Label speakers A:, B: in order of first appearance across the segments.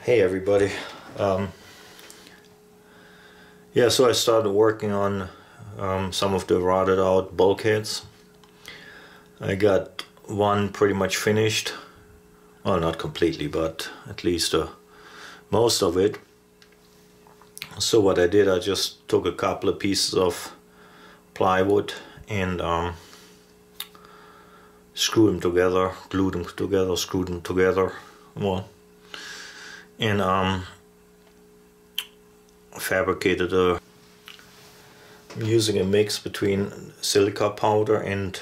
A: Hey everybody. So I started working on some of the rotted out bulkheads. I got one pretty much finished. Well, not completely, but at least most of it. So what I did, I just took a couple of pieces of plywood and screwed them together, glued them together, screwed them together. Well, and fabricated I'm using a mix between silica powder and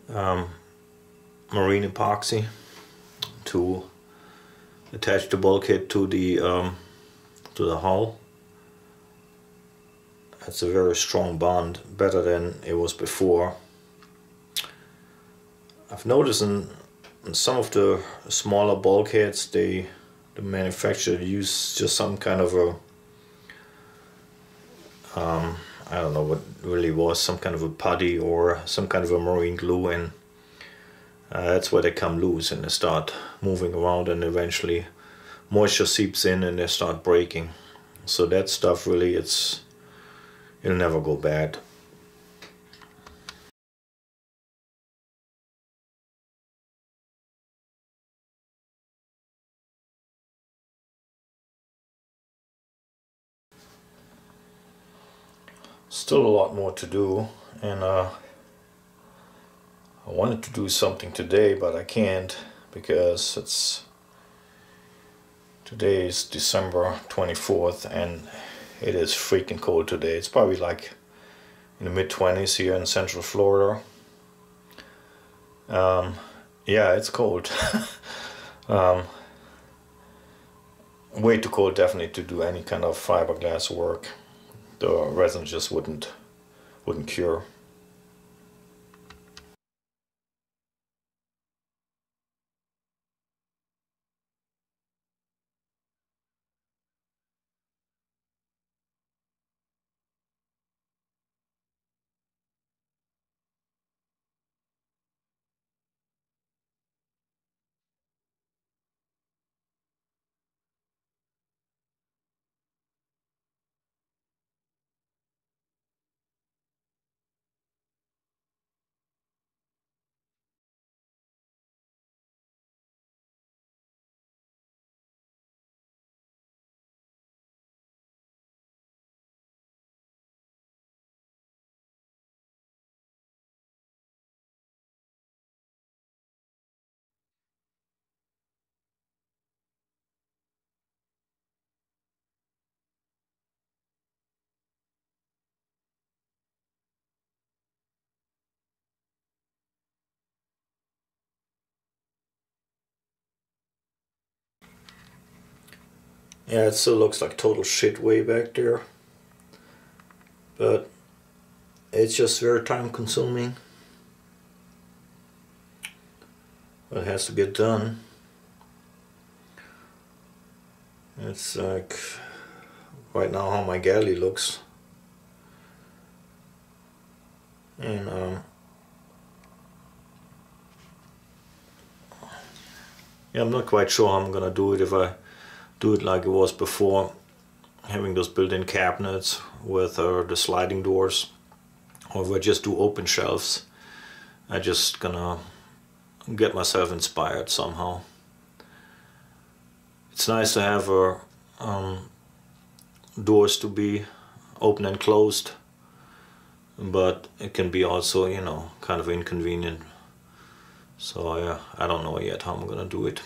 A: marine epoxy to attach the bulkhead to the hull. It's a very strong bond, better than it was before. I've noticed in some of the smaller bulkheads, the manufacturer use just some kind of a I don't know what really was, some kind of a putty or some kind of a marine glue, and that's where they come loose and they start moving around, and eventually moisture seeps in and they start breaking. So that stuff really, it'll never go bad. Still a lot more to do, and I wanted to do something today, but I can't because today is December 24th and it is freaking cold today. It's probably like in the mid-20s here in Central Florida. Yeah, it's cold. Way too cold definitely to do any kind of fiberglass work. The resin just wouldn't cure. Yeah, it still looks like total shit way back there, but it's just very time consuming. But it has to get done. It's like right now how my galley looks, and yeah, I'm not quite sure how I'm gonna do it, if I do it like it was before, having those built-in cabinets with the sliding doors, or if I just do open shelves. I just gonna get myself inspired somehow. It's nice to have doors to be open and closed, but it can be also, you know, kind of inconvenient. So yeah, I don't know yet how I'm gonna do it.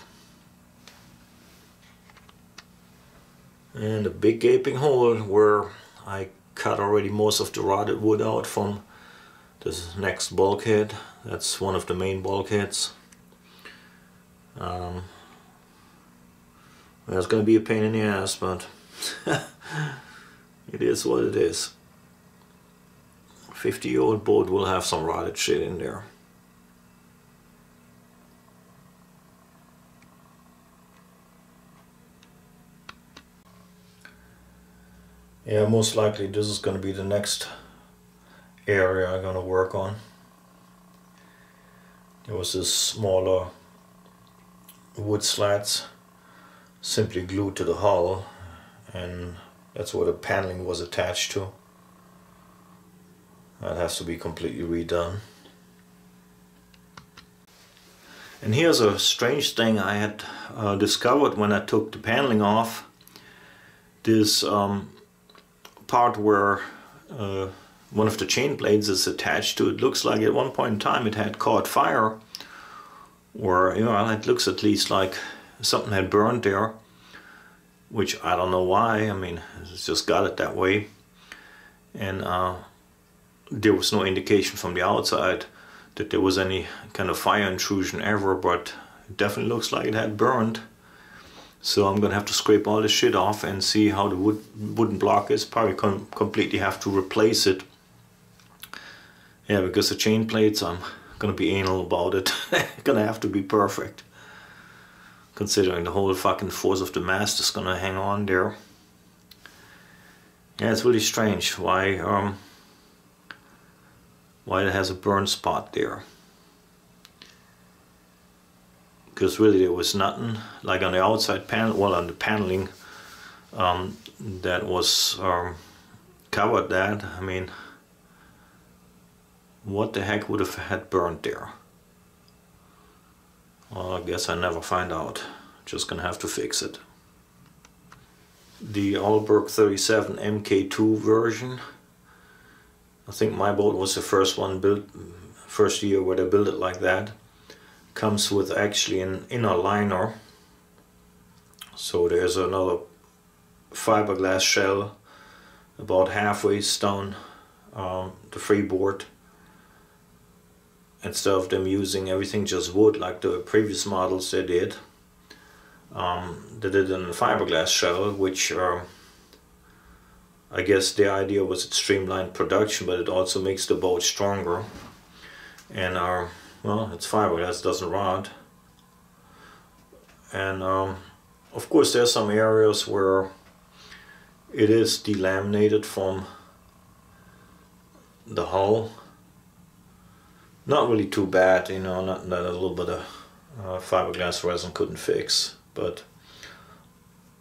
A: And a big gaping hole where I cut already most of the rotted wood out from this next bulkhead. That's one of the main bulkheads. That's gonna be a pain in the ass, but it is what it is. 50-year-old boat will have some rotted shit in there. Yeah, most likely this is going to be the next area I'm going to work on. There was this smaller wood slats simply glued to the hull, and that's where the paneling was attached to. That has to be completely redone. And here's a strange thing I had discovered when I took the paneling off. This part where one of the chain blades is attached to it looks like at one point in time it had caught fire, or it looks at least like something had burned there, which I don't know why. I mean, it's just got it that way. And there was no indication from the outside that there was any kind of fire intrusion ever, but it definitely looks like it had burned. So I'm gonna have to scrape all this shit off and see how the wooden block is. Probably completely have to replace it. Yeah, because the chain plates, I'm gonna be anal about it. Gonna have to be perfect, considering the whole fucking force of the mast is gonna hang on there. Yeah, it's really strange why it has a burn spot there. Because really there was nothing like on the outside panel, well, on the paneling that was covered that. I mean, what the heck would have had burned there? Well, I guess I never find out. Just gonna have to fix it. The Alberg 37 MK2 version. I think my boat was the first one built, first year where they built it like that. Comes with actually an inner liner. So there's another fiberglass shell about halfway down the freeboard. Instead of them using everything just wood like the previous models they did. They did a fiberglass shell, which I guess the idea was it streamlined production, but it also makes the boat stronger. And well, it's fiberglass, doesn't rot. And of course there's some areas where it is delaminated from the hull. Not really too bad, not that a little bit of fiberglass resin couldn't fix. But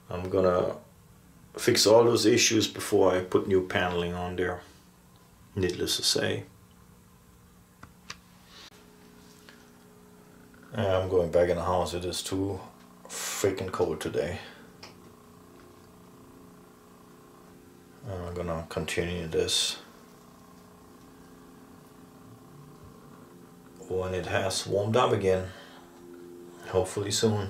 A: I'm gonna fix all those issues before I put new paneling on there, needless to say. I'm going back in the house. It is too freaking cold today. I'm gonna continue this when it has warmed up again, hopefully soon.